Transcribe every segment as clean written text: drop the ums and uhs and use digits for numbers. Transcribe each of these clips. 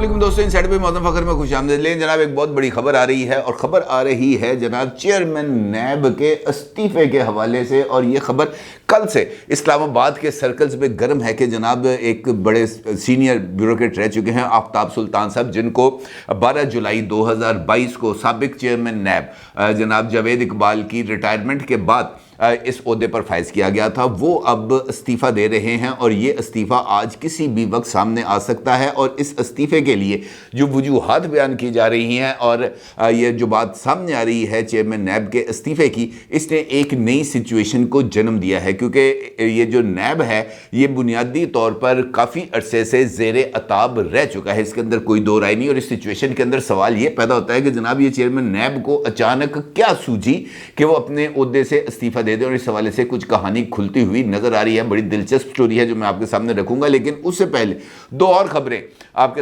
علیکم دوستوں، انسائڈ پہ معظم فخر میں خوش آمدید۔ لیکن جناب ایک بہت بڑی خبر آ رہی ہے، اور خبر آ رہی ہے جناب چیئرمین نیب کے استعفے کے حوالے سے، اور یہ خبر کل سے اسلام آباد کے سرکلز میں گرم ہے کہ جناب ایک بڑے سینئر بیوروکریٹ رہ چکے ہیں آفتاب سلطان صاحب، جن کو 12 جولائی 2022 کو سابق چیئرمین نیب جناب جاوید اقبال کی ریٹائرمنٹ کے بعد اس عہدے پر فائز کیا گیا تھا، وہ اب استعفیٰ دے رہے ہیں، اور یہ استعفیٰ آج کسی بھی وقت سامنے آ سکتا ہے۔ اور اس استعفے کے لیے جو وجوہات بیان کی جا رہی ہیں، اور یہ جو بات سامنے آ رہی ہے چیئرمین نیب کے استعفے کی، اس نے ایک نئی سچویشن کو جنم دیا ہے، کیونکہ یہ جو نیب ہے یہ بنیادی طور پر کافی عرصے سے زیر عتاب رہ چکا ہے، اس کے اندر کوئی دو رائے نہیں۔ اور اس سچویشن کے اندر سوال یہ پیدا ہوتا ہے کہ جناب یہ چیئرمین نیب کو اچانک کیا سوجی کہ وہ اپنے عہدے سے استعفیٰ دے دیں، اور اس حوالے سے کچھ کہانی کھلتی ہوئی نظر آ رہی ہے۔ بڑی دلچسپ سٹوری ہے جو میں آپ کے سامنے رکھوں گا، لیکن اس سے پہلے دو اور خبریں آپ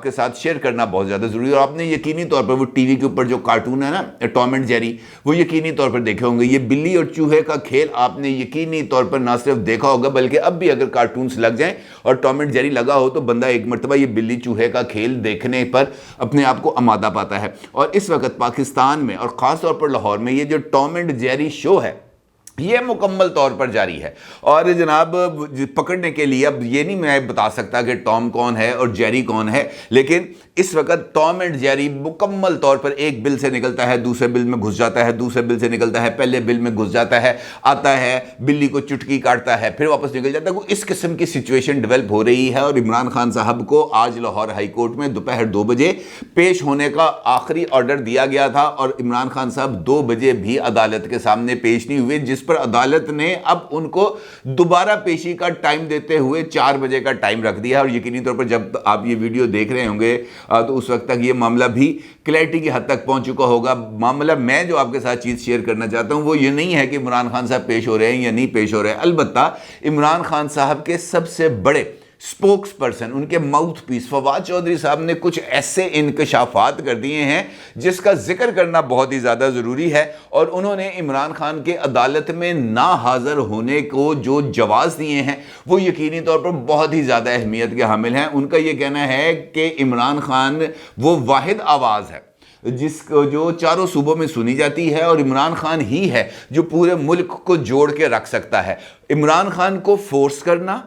کے ساتھ شیئر کرنا بہت زیادہ ضروری ہے۔ اور آپ نے یقینی طور پر وہ ٹی وی کے اوپر جو کارٹون ہے نا ٹام اینڈ جیری، وہ یقینی طور پر دیکھے ہوں گے۔ یہ بلی اور چوہے کا کھیل آپ نے یقینی طور پر نہ صرف دیکھا ہوگا، بلکہ اب بھی اگر کارٹونز لگ جائیں اور ٹام اینڈ جیری لگا ہو تو بندہ ایک مرتبہ یہ بلی چوہے کا کھیل دیکھنے پر اپنے آپ کو آمادہ پاتا ہے۔ اور اس وقت پاکستان میں اور خاص طور پر لاہور میں یہ جو ٹام اینڈ جیری شو ہے یہ مکمل طور پر جاری ہے۔ اور جناب پکڑنے کے لیے اب یہ نہیں میں بتا سکتا کہ ٹام کون ہے اور جیری کون ہے، لیکن اس وقت ٹام اینڈ جیری مکمل طور پر ایک بل سے نکلتا ہے، دوسرے بل میں گھس جاتا ہے، دوسرے بل سے نکلتا ہے، پہلے بل میں گھس جاتا ہے، آتا ہے بلی کو چٹکی کاٹتا ہے، پھر واپس نکل جاتا ہے۔ اس قسم کی سچویشن ڈیولپ ہو رہی ہے، اور عمران خان صاحب کو آج لاہور ہائی کورٹ میں دوپہر 2 بجے پیش ہونے کا آخری آرڈر دیا گیا تھا، اور عمران خان صاحب 2 بجے بھی عدالت کے سامنے پیش نہیں ہوئے، جس پر عدالت نے اب ان کو دوبارہ پیشی کا ٹائم دیتے ہوئے 4 بجے کا ٹائم رکھ دیا۔ اور یقینی طور پر جب آپ یہ ویڈیو دیکھ رہے ہوں گے تو اس وقت تک یہ معاملہ بھی کلیئرٹی کی حد تک پہنچ چکا ہوگا۔ معاملہ میں جو آپ کے ساتھ چیز شیئر کرنا چاہتا ہوں وہ یہ نہیں ہے کہ عمران خان صاحب پیش ہو رہے ہیں یا نہیں پیش ہو رہے ہیں، البتہ عمران خان صاحب کے سب سے بڑے سپوکس پرسن، ان کے ماؤتھ پیس فواد چودھری صاحب نے کچھ ایسے انکشافات کر دیے ہیں جس کا ذکر کرنا بہت ہی زیادہ ضروری ہے۔ اور انہوں نے عمران خان کے عدالت میں نہ حاضر ہونے کو جو جواز دیے ہیں وہ یقینی طور پر بہت ہی زیادہ اہمیت کے حامل ہیں۔ ان کا یہ کہنا ہے کہ عمران خان وہ واحد آواز ہے جس کو جو چاروں صوبوں میں سنی جاتی ہے، اور عمران خان ہی ہے جو پورے ملک کو جوڑ کے رکھ سکتا ہے۔ عمران خان کو فورس کرنا،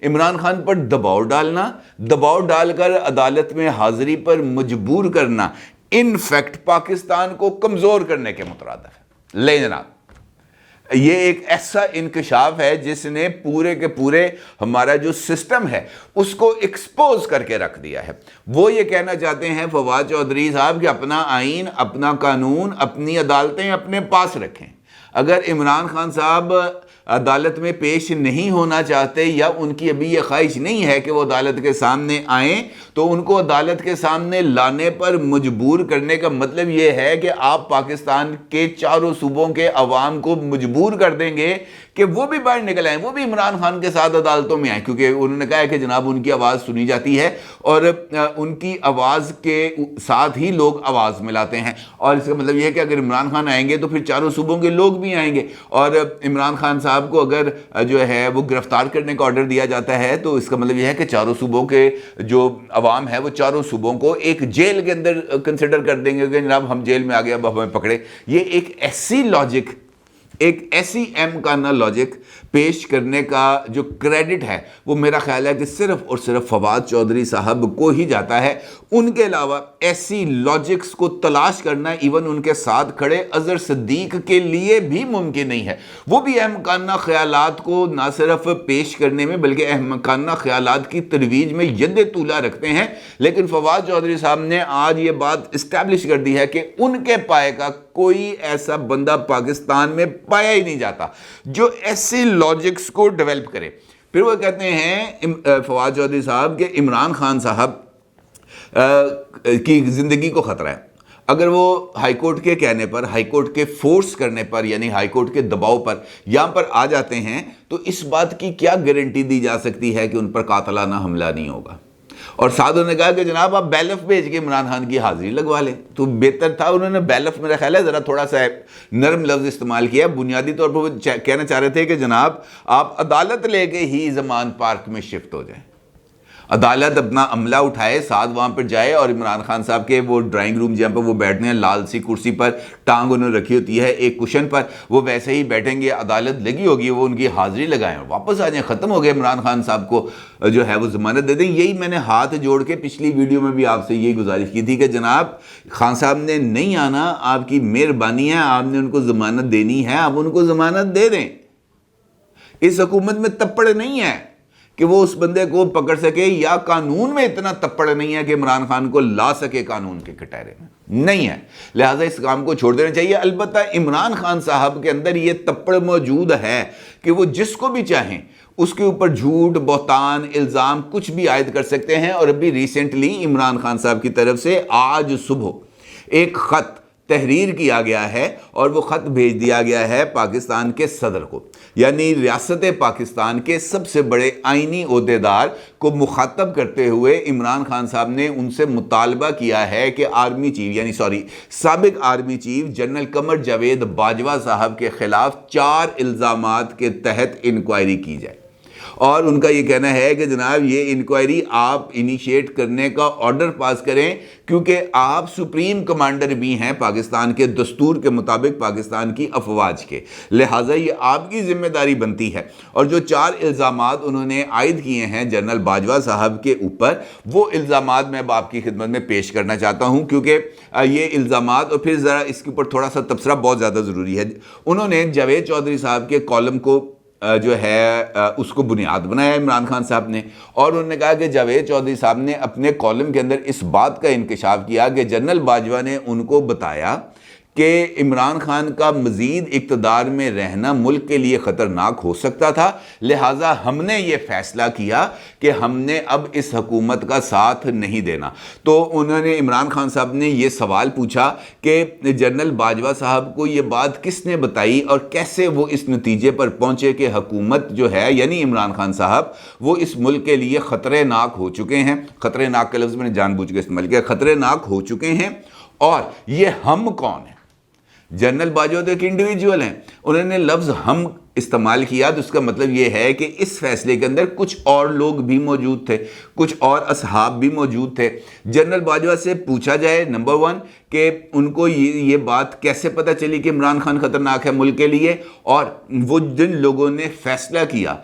عمران خان پر دباؤ ڈالنا، دباؤ ڈال کر عدالت میں حاضری پر مجبور کرنا، ان فیکٹ پاکستان کو کمزور کرنے کے مترادف ہے۔ لے جناب، یہ ایک ایسا انکشاف ہے جس نے پورے کے پورے ہمارا جو سسٹم ہے اس کو ایکسپوز کر کے رکھ دیا ہے۔ وہ یہ کہنا چاہتے ہیں فواد چودھری صاحب کہ اپنا آئین، اپنا قانون، اپنی عدالتیں اپنے پاس رکھیں۔ اگر عمران خان صاحب عدالت میں پیش نہیں ہونا چاہتے یا ان کی ابھی یہ خواہش نہیں ہے کہ وہ عدالت کے سامنے آئیں، تو ان کو عدالت کے سامنے لانے پر مجبور کرنے کا مطلب یہ ہے کہ آپ پاکستان کے چاروں صوبوں کے عوام کو مجبور کر دیں گے کہ وہ بھی باہر نکل آئیں، وہ بھی عمران خان کے ساتھ عدالتوں میں آئیں، کیونکہ انہوں نے کہا ہے کہ جناب ان کی آواز سنی جاتی ہے، اور ان کی آواز کے ساتھ ہی لوگ آواز ملاتے ہیں۔ اور اس کا مطلب یہ ہے کہ اگر عمران خان آئیں گے تو پھر چاروں صوبوں کے لوگ بھی آئیں گے، اور عمران خان صاحب کو اگر جو ہے وہ گرفتار کرنے کا آرڈر دیا جاتا ہے تو اس کا مطلب یہ ہے کہ چاروں صوبوں کے جو عوام ہے وہ چاروں صوبوں کو ایک جیل کے اندر کنسیڈر کر دیں گے کہ جناب ہم جیل میں آ گئے، اب ہمیں پکڑے۔ یہ ایک ایسی لاجک، ایک ایسی ایم کانہ لاجک پیش کرنے کا جو کریڈٹ ہے وہ میرا خیال ہے کہ صرف اور صرف فواد چودھری صاحب کو ہی جاتا ہے۔ ان کے علاوہ ایسی لاجکس کو تلاش کرنا ایون ان کے ساتھ کھڑے اظہر صدیق کے لیے بھی ممکن نہیں ہے۔ وہ بھی اہم کانہ خیالات کو نہ صرف پیش کرنے میں بلکہ اہم کانہ خیالات کی ترویج میں ید طولہ رکھتے ہیں، لیکن فواد چودھری صاحب نے آج یہ بات اسٹیبلش کر دی ہے کہ ان کے پائے کا کوئی ایسا بندہ پاکستان میں پایا ہی نہیں جاتا جو ایسی لاجکس کو ڈیولپ کرے۔ پھر وہ کہتے ہیں فواد چودھری صاحب کہ عمران خان صاحب کی زندگی کو خطرہ ہے۔ اگر وہ ہائی کورٹ کے کہنے پر، ہائی کورٹ کے فورس کرنے پر، یعنی ہائی کورٹ کے دباؤ پر یہاں پر آ جاتے ہیں تو اس بات کی کیا گارنٹی دی جا سکتی ہے کہ ان پر قاتلانہ حملہ نہیں ہوگا؟ اور سعد نے کہا کہ جناب آپ بیلف بھیج کے عمران خان کی حاضری لگوا لیں، تو بہتر تھا۔ انہوں نے بیلف میرا خیال ہے ذرا تھوڑا سا نرم لفظ استعمال کیا، بنیادی طور پر وہ کہنا چاہ رہے تھے کہ جناب آپ عدالت لے کے ہی زمان پارک میں شفٹ ہو جائیں۔ عدالت اپنا عملہ اٹھائے، ساتھ وہاں پر جائے اور عمران خان صاحب کے وہ ڈرائنگ روم جہاں پر وہ بیٹھتے ہیں، لال سی کرسی پر ٹانگ انہوں نے رکھی ہوتی ہے ایک کشن پر، وہ ویسے ہی بیٹھیں گے، عدالت لگی ہوگی، وہ ان کی حاضری لگائیں اور واپس آ جائیں، ختم ہو گئے، عمران خان صاحب کو جو ہے وہ ضمانت دے دیں۔ یہی میں نے ہاتھ جوڑ کے پچھلی ویڈیو میں بھی آپ سے یہی گزارش کی تھی کہ جناب خان صاحب نے نہیں آنا، آپ کی مہربانی ہے، آپ نے ان کو ضمانت دینی ہے، آپ ان کو ضمانت دے دیں۔ اس حکومت میں تپڑ نہیں ہے کہ وہ اس بندے کو پکڑ سکے، یا قانون میں اتنا تپڑ نہیں ہے کہ عمران خان کو لا سکے قانون کے کٹہرے میں، نہیں ہے، لہٰذا اس کام کو چھوڑ دینا چاہیے۔ البتہ عمران خان صاحب کے اندر یہ تپڑ موجود ہے کہ وہ جس کو بھی چاہیں اس کے اوپر جھوٹ، بہتان، الزام کچھ بھی عائد کر سکتے ہیں۔ اور ابھی ریسنٹلی عمران خان صاحب کی طرف سے آج صبح ایک خط تحریر کیا گیا ہے اور وہ خط بھیج دیا گیا ہے پاکستان کے صدر کو، یعنی ریاست پاکستان کے سب سے بڑے آئینی عہدیدار کو مخاطب کرتے ہوئے عمران خان صاحب نے ان سے مطالبہ کیا ہے کہ سابق army chief general Qamar Javed Bajwa صاحب کے خلاف 4 الزامات کے تحت انکوائری کی جائے۔ اور ان کا یہ کہنا ہے کہ جناب یہ انکوائری آپ انیشیٹ کرنے کا آرڈر پاس کریں، کیونکہ آپ سپریم کمانڈر بھی ہیں پاکستان کے دستور کے مطابق پاکستان کی افواج کے، لہٰذا یہ آپ کی ذمہ داری بنتی ہے۔ اور جو 4 الزامات انہوں نے عائد کیے ہیں جنرل باجوہ صاحب کے اوپر، وہ الزامات میں اب آپ کی خدمت میں پیش کرنا چاہتا ہوں، کیونکہ یہ الزامات، اور پھر ذرا اس کے اوپر تھوڑا سا تبصرہ بہت زیادہ ضروری ہے۔ انہوں نے جاوید چودھری صاحب کے کالم کو جو ہے اس کو بنیاد بنایا عمران خان صاحب نے، اور انہوں نے کہا کہ جاوید چودھری صاحب نے اپنے کالم کے اندر اس بات کا انکشاف کیا کہ جنرل باجوہ نے ان کو بتایا کہ عمران خان کا مزید اقتدار میں رہنا ملک کے لیے خطرناک ہو سکتا تھا، لہٰذا ہم نے یہ فیصلہ کیا کہ ہم نے اب اس حکومت کا ساتھ نہیں دینا۔ تو انہوں نے عمران خان صاحب نے یہ سوال پوچھا کہ جنرل باجوہ صاحب کو یہ بات کس نے بتائی اور کیسے وہ اس نتیجے پر پہنچے کہ حکومت جو ہے، یعنی عمران خان صاحب، وہ اس ملک کے لیے خطرے ناک ہو چکے ہیں۔ خطرے ناک کا لفظ میں نے جان بوجھ کے استعمال کیا، خطرے ناک ہو چکے ہیں۔ اور یہ ہم کون ہیں؟ جنرل باجوہ تو ایک انڈیویجول ہیں، انہوں نے لفظ ہم استعمال کیا، تو اس کا مطلب یہ ہے کہ اس فیصلے کے اندر کچھ اور لوگ بھی موجود تھے، کچھ اور اصحاب بھی موجود تھے۔ جنرل باجوہ سے پوچھا جائے نمبر 1 کہ ان کو یہ بات کیسے پتہ چلی کہ عمران خان خطرناک ہے ملک کے لیے، اور وہ جن لوگوں نے فیصلہ کیا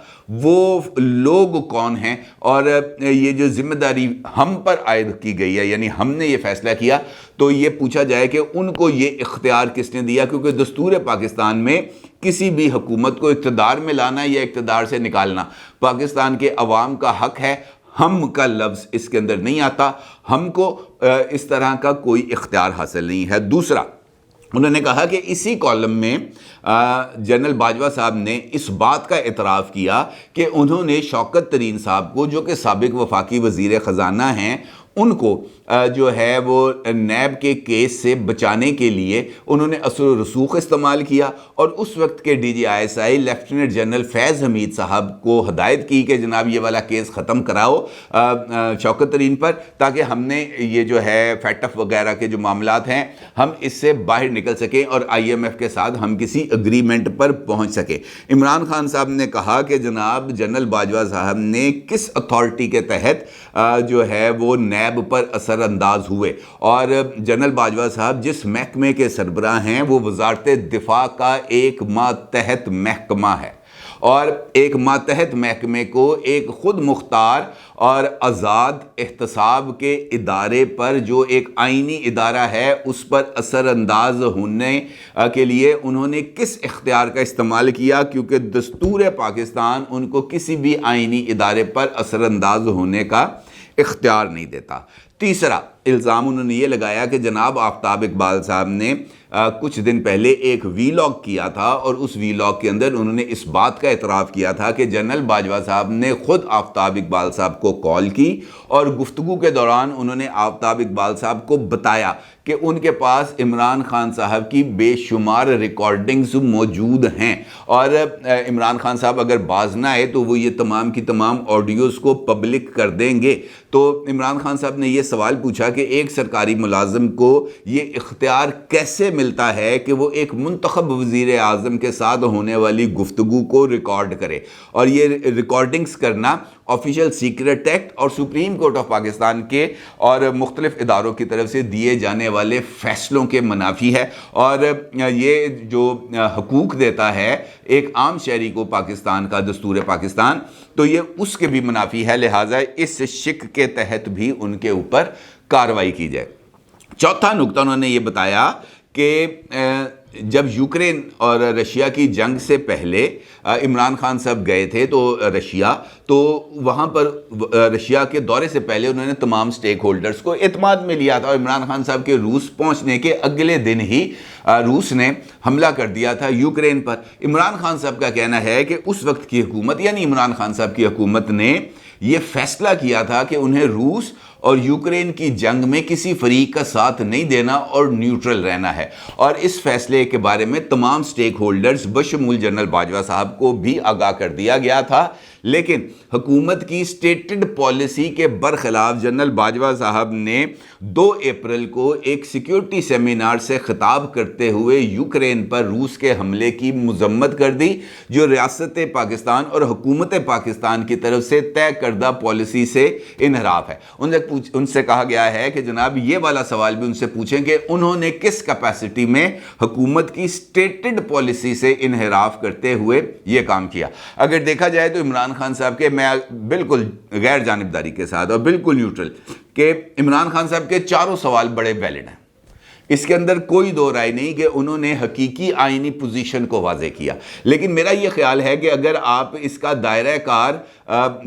وہ لوگ کون ہیں، اور یہ جو ذمہ داری ہم پر عائد کی گئی ہے، یعنی ہم نے یہ فیصلہ کیا، تو یہ پوچھا جائے کہ ان کو یہ اختیار کس نے دیا، کیونکہ دستور پاکستان میں کسی بھی حکومت کو اقتدار میں لانا یا اقتدار سے نکالنا پاکستان کے عوام کا حق ہے۔ ہم کا لفظ اس کے اندر نہیں آتا، ہم کو اس طرح کا کوئی اختیار حاصل نہیں ہے۔ دوسرا، انہوں نے کہا کہ اسی کالم میں جنرل باجوہ صاحب نے اس بات کا اعتراف کیا کہ انہوں نے شوکت ترین صاحب کو، جو کہ سابق وفاقی وزیر خزانہ ہیں، ان کو جو ہے وہ نیب کے کیس سے بچانے کے لیے انہوں نے اثر و رسوخ استعمال کیا، اور اس وقت کے D G I S I lieutenant general Faiz Hameed صاحب کو ہدایت کی کہ جناب یہ والا کیس ختم کراؤ شوکت ترین پر، تاکہ ہم نے یہ جو ہے فیٹف وغیرہ کے جو معاملات ہیں ہم اس سے باہر نکل سکیں اور آئی ایم ایف کے ساتھ ہم کسی اگریمنٹ پر پہنچ سکیں۔ عمران خان صاحب نے کہا کہ جناب جنرل باجوہ صاحب نے کس اتھارٹی کے تحت جو ہے وہ نیب پر اثر انداز ہوئے، اور جنرل باجوہ صاحب جس محکمے کے سربراہ ہیں وہ وزارت دفاع کا ایک ماتحت محکمہ ہے، اور ایک ماتحت محکمے کو ایک خود مختار اور آزاد احتساب کے ادارے پر، جو ایک آئینی ادارہ ہے، اس پر اثر انداز ہونے کے لیے انہوں نے کس اختیار کا استعمال کیا، کیونکہ دستور پاکستان ان کو کسی بھی آئینی ادارے پر اثر انداز ہونے کا اختیار نہیں دیتا۔ تیسرا الزام انہوں نے یہ لگایا کہ جناب آفتاب اقبال صاحب نے کچھ دن پہلے ایک ویلاگ کیا تھا، اور اس ویلاگ کے اندر انہوں نے اس بات کا اعتراف کیا تھا کہ جنرل باجوہ صاحب نے خود آفتاب اقبال صاحب کو کال کی، اور گفتگو کے دوران انہوں نے آفتاب اقبال صاحب کو بتایا کہ ان کے پاس عمران خان صاحب کی بے شمار ریکارڈنگز موجود ہیں، اور عمران خان صاحب اگر باز نہ آئے تو وہ یہ تمام کی تمام آڈیوز کو پبلک کر دیں گے۔ تو عمران خان صاحب نے یہ سوال پوچھا کہ ایک سرکاری ملازم کو یہ اختیار کیسے ملتا ہے کہ وہ ایک منتخب وزیر اعظم کے ساتھ ہونے والی گفتگو کو ریکارڈ کرے، اور یہ ریکارڈنگز کرنا آفیشیل سیکرٹ ایکٹ اور سپریم کورٹ آف پاکستان کے اور مختلف اداروں کی طرف سے دیے جانے والے فیصلوں کے منافی ہے، اور یہ جو حقوق دیتا ہے ایک عام شہری کو پاکستان کا دستور پاکستان، تو یہ اس کے بھی منافی ہے، لہٰذا اس شک کے تحت بھی ان کے اوپر کارروائی کی جائے۔ چوتھا نقطہ انہوں نے یہ بتایا کہ جب یوکرین اور رشیا کی جنگ سے پہلے عمران خان صاحب گئے تھے تو رشیا، تو وہاں پر رشیا کے دورے سے پہلے انہوں نے تمام سٹیک ہولڈرز کو اعتماد میں لیا تھا، اور عمران خان صاحب کے روس پہنچنے کے اگلے دن ہی روس نے حملہ کر دیا تھا یوکرین پر۔ عمران خان صاحب کا کہنا ہے کہ اس وقت کی حکومت، یعنی عمران خان صاحب کی حکومت نے یہ فیصلہ کیا تھا کہ انہیں روس اور یوکرین کی جنگ میں کسی فریق کا ساتھ نہیں دینا اور نیوٹرل رہنا ہے، اور اس فیصلے کے بارے میں تمام سٹیک ہولڈرز بشمول جنرل باجوہ صاحب کو بھی آگاہ کر دیا گیا تھا، لیکن حکومت کی سٹیٹڈ پالیسی کے برخلاف جنرل باجوہ صاحب نے 2 اپریل کو ایک سیکیورٹی سیمینار سے خطاب کرتے ہوئے یوکرین پر روس کے حملے کی مذمت کر دی، جو ریاست پاکستان اور حکومت پاکستان کی طرف سے طے کردہ پالیسی سے انحراف ہے۔ ان سے کہا گیا ہے کہ جناب یہ والا سوال بھی ان سے پوچھیں کہ انہوں نے کس کیپیسٹی میں حکومت کی سٹیٹڈ پالیسی سے انحراف کرتے ہوئے یہ کام کیا۔ اگر دیکھا جائے تو عمران خان صاحب کے، میں بالکل غیر جانبداری کے ساتھ اور بالکل نیوٹرل، کہ عمران خان صاحب کے چاروں سوال بڑے ویلڈ ہیں، اس کے اندر کوئی دو رائے نہیں کہ انہوں نے حقیقی آئینی پوزیشن کو واضح کیا، لیکن میرا یہ خیال ہے کہ اگر آپ اس کا دائرہ کار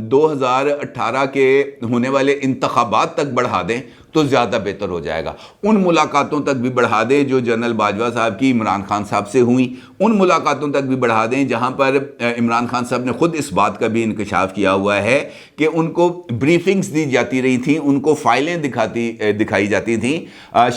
2018 کے ہونے والے انتخابات تک بڑھا دیں تو زیادہ بہتر ہو جائے گا، ان ملاقاتوں تک بھی بڑھا دیں جو جنرل باجوہ صاحب کی عمران خان صاحب سے ہوئیں، ان ملاقاتوں تک بھی بڑھا دیں جہاں پر عمران خان صاحب نے خود اس بات کا بھی انکشاف کیا ہوا ہے کہ ان کو بریفنگز دی جاتی رہی تھیں، ان کو فائلیں دکھائی جاتی تھیں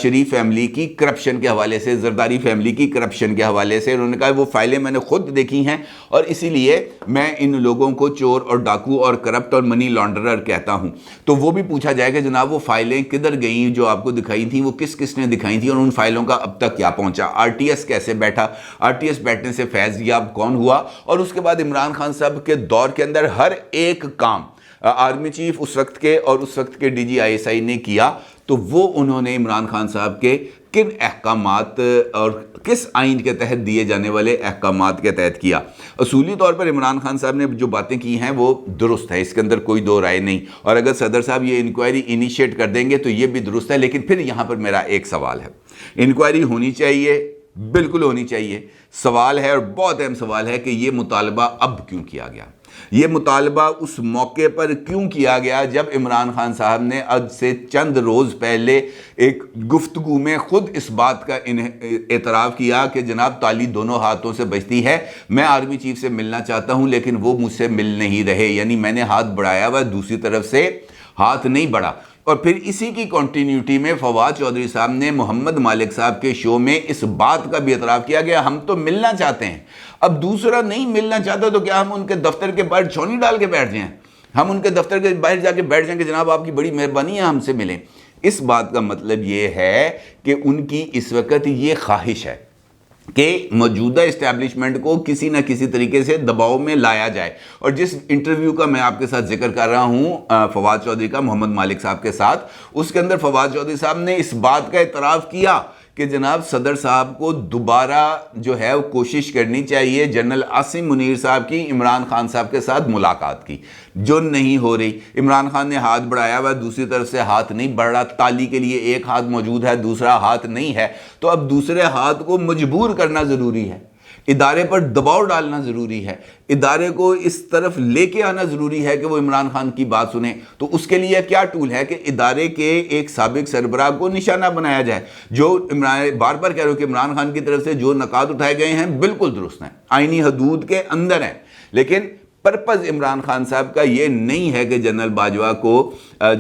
شریف فیملی کی کرپشن کے حوالے سے، زرداری فیملی کی کرپشن کے حوالے سے۔ انہوں نے کہا وہ فائلیں میں نے خود دیکھی ہیں اور اسی لیے میں ان لوگوں کو چور اور ڈاکو اور کرپٹ اور منی لانڈرر کہتا ہوں۔ تو وہ بھی پوچھا جائے کہ جناب وہ فائلیں کدھر گئیں جو آپ کو دکھائی تھیں، وہ کس کس نے دکھائی تھیں اور ان فائلوں کا اب تک کیا پہنچا، آر ٹی ایس کیسے بیٹھا، آر ٹی ایس بیٹھنے سے فیض یاب کون ہوا، اور اس کے بعد عمران خان صاحب کے دور کے اندر ہر ایک کام آرمی چیف اس وقت کے اور اس وقت کے ڈی جی آئی ایس آئی نے کیا، تو وہ انہوں نے عمران خان صاحب کے کن احکامات اور کس آئین کے تحت دیے جانے والے احکامات کے تحت کیا۔ اصولی طور پر عمران خان صاحب نے جو باتیں کی ہیں وہ درست ہے، اس کے اندر کوئی دو رائے نہیں، اور اگر صدر صاحب یہ انکوائری انیشیٹ کر دیں گے تو یہ بھی درست ہے، لیکن پھر یہاں پر میرا ایک سوال ہے۔ انکوائری ہونی چاہیے، بالکل ہونی چاہیے، سوال ہے اور بہت اہم سوال ہے کہ یہ مطالبہ اب کیوں کیا گیا، یہ مطالبہ اس موقع پر کیوں کیا گیا جب عمران خان صاحب نے آج سے چند روز پہلے ایک گفتگو میں خود اس بات کا اعتراف کیا کہ جناب تالی دونوں ہاتھوں سے بجتی ہے، میں آرمی چیف سے ملنا چاہتا ہوں لیکن وہ مجھ سے مل نہیں رہے، یعنی میں نے ہاتھ بڑھایا ہوا دوسری طرف سے ہاتھ نہیں بڑھا۔ اور پھر اسی کی کنٹینیوٹی میں فواد چودھری صاحب نے محمد مالک صاحب کے شو میں اس بات کا بھی اعتراف کیا کہ ہم تو ملنا چاہتے ہیں، اب دوسرا نہیں ملنا چاہتا تو کیا ہم ان کے دفتر کے باہر چھونی ڈال کے بیٹھ جائیں، ہم ان کے دفتر کے باہر جا کے بیٹھ جائیں کہ جناب آپ کی بڑی مہربانی ہے ہم سے ملیں۔ اس بات کا مطلب یہ ہے کہ ان کی اس وقت یہ خواہش ہے کہ موجودہ اسٹیبلشمنٹ کو کسی نہ کسی طریقے سے دباؤ میں لایا جائے، اور جس انٹرویو کا میں آپ کے ساتھ ذکر کر رہا ہوں فواد چودھری کا محمد مالک صاحب کے ساتھ، اس کے اندر فواد چودھری صاحب نے اس بات کا اعتراف کیا کہ جناب صدر صاحب کو دوبارہ جو ہے وہ کوشش کرنی چاہیے جنرل عاصم منیر صاحب کی عمران خان صاحب کے ساتھ ملاقات کی، جو نہیں ہو رہی۔ عمران خان نے ہاتھ بڑھایا ہوا، دوسری طرف سے ہاتھ نہیں بڑھ رہا، تالی کے لیے ایک ہاتھ موجود ہے دوسرا ہاتھ نہیں ہے، تو اب دوسرے ہاتھ کو مجبور کرنا ضروری ہے، ادارے پر دباؤ ڈالنا ضروری ہے، ادارے کو اس طرف لے کے آنا ضروری ہے کہ وہ عمران خان کی بات سنیں۔ تو اس کے لیے کیا ٹول ہے کہ ادارے کے ایک سابق سربراہ کو نشانہ بنایا جائے، جو بار بار کہہ رہے ہو کہ عمران خان کی طرف سے جو نکات اٹھائے گئے ہیں بالکل درست ہیں، آئینی حدود کے اندر ہیں، لیکن پرپز عمران خان صاحب کا یہ نہیں ہے کہ جنرل باجوہ کو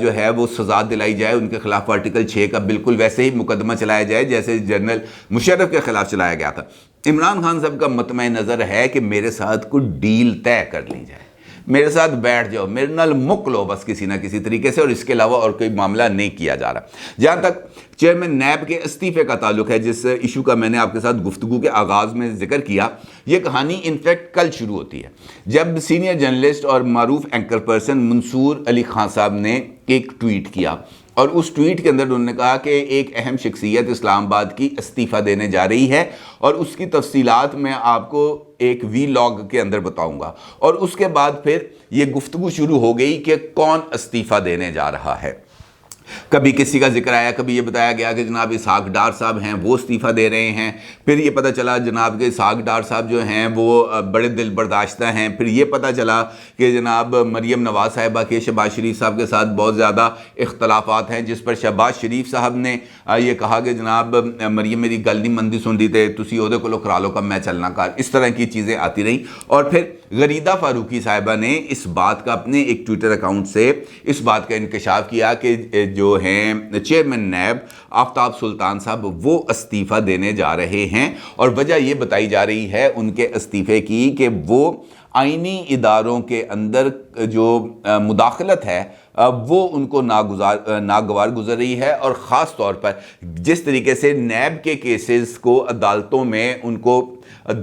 جو ہے وہ سزا دلائی جائے، ان کے خلاف آرٹیکل 6 کا بالکل ویسے ہی مقدمہ چلایا جائے جیسے جنرل مشرف کے خلاف چلایا گیا تھا۔ عمران خان صاحب کا مطمع نظر ہے کہ میرے ساتھ کوئی ڈیل طے کر لی جائے، میرے ساتھ بیٹھ جاؤ، میرے نال مک لو بس کسی نہ کسی طریقے سے، اور اس کے علاوہ اور کوئی معاملہ نہیں کیا جا رہا۔ جہاں تک چیئرمین نیب کے استعفے کا تعلق ہے، جس ایشو کا میں نے آپ کے ساتھ گفتگو کے آغاز میں ذکر کیا، یہ کہانی انفیکٹ کل شروع ہوتی ہے جب سینئر جرنلسٹ اور معروف اینکر پرسن منصور علی خان صاحب نے ایک ٹویٹ کیا، اور اس ٹویٹ کے اندر انہوں نے کہا کہ ایک اہم شخصیت اسلام آباد کی استعفیٰ دینے جا رہی ہے، اور اس کی تفصیلات میں آپ کو ایک وی لاگ کے اندر بتاؤں گا۔ اور اس کے بعد پھر یہ گفتگو شروع ہو گئی کہ کون استعفیٰ دینے جا رہا ہے۔ کبھی کسی کا ذکر آیا، کبھی یہ بتایا گیا کہ جناب اسحاق ڈار صاحب ہیں وہ استعفیٰ دے رہے ہیں، پھر یہ پتہ چلا جناب کہ اسحاق ڈار صاحب جو ہیں وہ بڑے دل برداشتہ ہیں، پھر یہ پتہ چلا کہ جناب مریم نواز صاحبہ کے شہباز شریف صاحب کے ساتھ بہت زیادہ اختلافات ہیں، جس پر شہباز شریف صاحب نے یہ کہا کہ جناب مریم میری گل نہیں مندی سن دی تے تسی اودے کولوں کرا لو کم میں چلنا کر، اس طرح کی چیزیں آتی رہیں۔ اور پھر غریدہ فاروقی صاحبہ نے اس بات کا اپنے ایک ٹویٹر اکاؤنٹ سے اس بات کا انکشاف کیا کہ جو ہیں چیئرمین نیب آفتاب سلطان صاحب وہ استعفیٰ دینے جا رہے ہیں، اور وجہ یہ بتائی جا رہی ہے ان کے استعفے کی کہ وہ آئینی اداروں کے اندر جو مداخلت ہے وہ ان کو ناگوار گزر رہی ہے، اور خاص طور پر جس طریقے سے نیب کے کیسز کو عدالتوں میں ان کو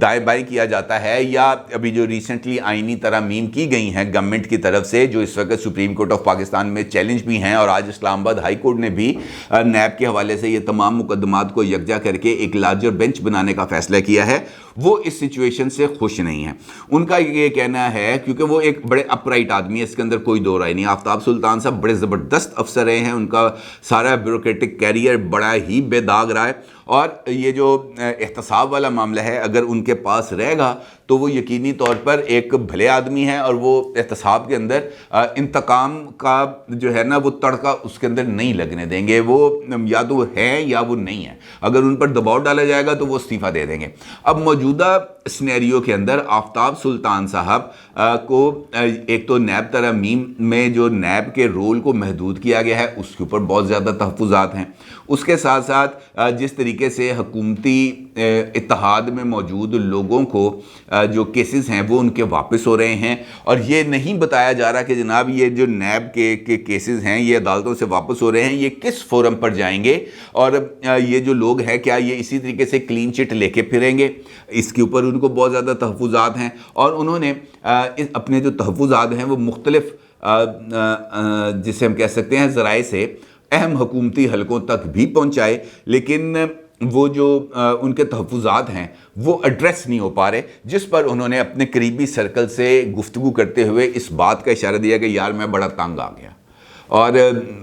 دائیں بائیں کیا جاتا ہے، یا ابھی جو ریسنٹلی آئینی ترامیم کی گئی ہیں گورنمنٹ کی طرف سے جو اس وقت سپریم کورٹ آف پاکستان میں چیلنج بھی ہیں، اور آج اسلام آباد ہائی کورٹ نے بھی نیب کے حوالے سے یہ تمام مقدمات کو یکجا کر کے ایک لارجر بینچ بنانے کا فیصلہ کیا ہے، وہ اس سچویشن سے خوش نہیں ہیں۔ ان کا یہ کہنا ہے، کیونکہ وہ ایک بڑے اپرائٹ آدمی ہے، اس کے اندر کوئی دو رائے نہیں، آفتاب سلطان صاحب بڑے زبردست افسر رہے ہیں، ان کا سارا بیوروکریٹک کیریئر بڑا ہی بے داغ رہا ہے، اور یہ جو احتساب والا معاملہ ہے اگر ان کے پاس رہے گا تو وہ یقینی طور پر ایک بھلے آدمی ہیں، اور وہ احتساب کے اندر انتقام کا جو ہے نا وہ تڑکا اس کے اندر نہیں لگنے دیں گے، وہ یا تو وہ ہیں یا وہ نہیں ہیں، اگر ان پر دباؤ ڈالا جائے گا تو وہ استعفیٰ دے دیں گے۔ اب موجودہ سنیریو کے اندر آفتاب سلطان صاحب کو ایک تو نیب ترامیم میں جو نیب کے رول کو محدود کیا گیا ہے اس کے اوپر بہت زیادہ تحفظات ہیں، اس کے ساتھ ساتھ جس طریقے سے حکومتی اتحاد میں موجود لوگوں کو جو کیسز ہیں وہ ان کے واپس ہو رہے ہیں، اور یہ نہیں بتایا جا رہا کہ جناب یہ جو نیب کے کیسز ہیں یہ عدالتوں سے واپس ہو رہے ہیں، یہ کس فورم پر جائیں گے، اور یہ جو لوگ ہیں کیا یہ اسی طریقے سے کلین چٹ لے کے پھریں گے، اس کے اوپر ان کو بہت زیادہ تحفظات ہیں، اور انہوں نے اپنے جو تحفظات ہیں وہ مختلف جسے ہم کہہ سکتے ہیں ذرائع سے اہم حکومتی حلقوں تک بھی پہنچائے، لیکن وہ جو ان کے تحفظات ہیں وہ ایڈریس نہیں ہو پا رہے، جس پر انہوں نے اپنے قریبی سرکل سے گفتگو کرتے ہوئے اس بات کا اشارہ دیا کہ یار میں بڑا تنگ آ گیا، اور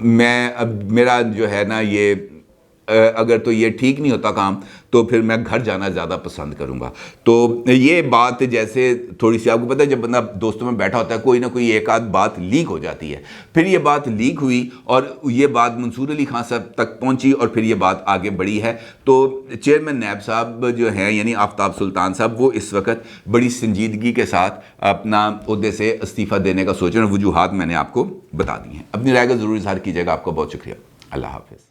میں اب میرا جو ہے نا یہ اگر تو یہ ٹھیک نہیں ہوتا کام تو پھر میں گھر جانا زیادہ پسند کروں گا۔ تو یہ بات جیسے تھوڑی سی آپ کو پتہ ہے جب بندہ دوستوں میں بیٹھا ہوتا ہے کوئی نہ کوئی ایک آدھ بات لیک ہو جاتی ہے، پھر یہ بات لیک ہوئی اور یہ بات منصور علی خان صاحب تک پہنچی، اور پھر یہ بات آگے بڑھی ہے۔ تو چیئرمین نیب صاحب جو ہیں یعنی آفتاب سلطان صاحب وہ اس وقت بڑی سنجیدگی کے ساتھ اپنا عہدے سے استعفیٰ دینے کا سوچ رہے ہیں، وجوہات میں نے آپ کو بتا دی ہیں۔ اپنی رائے کا ضرور اظہار کیجیے گا۔ آپ کا بہت شکریہ۔ اللہ حافظ۔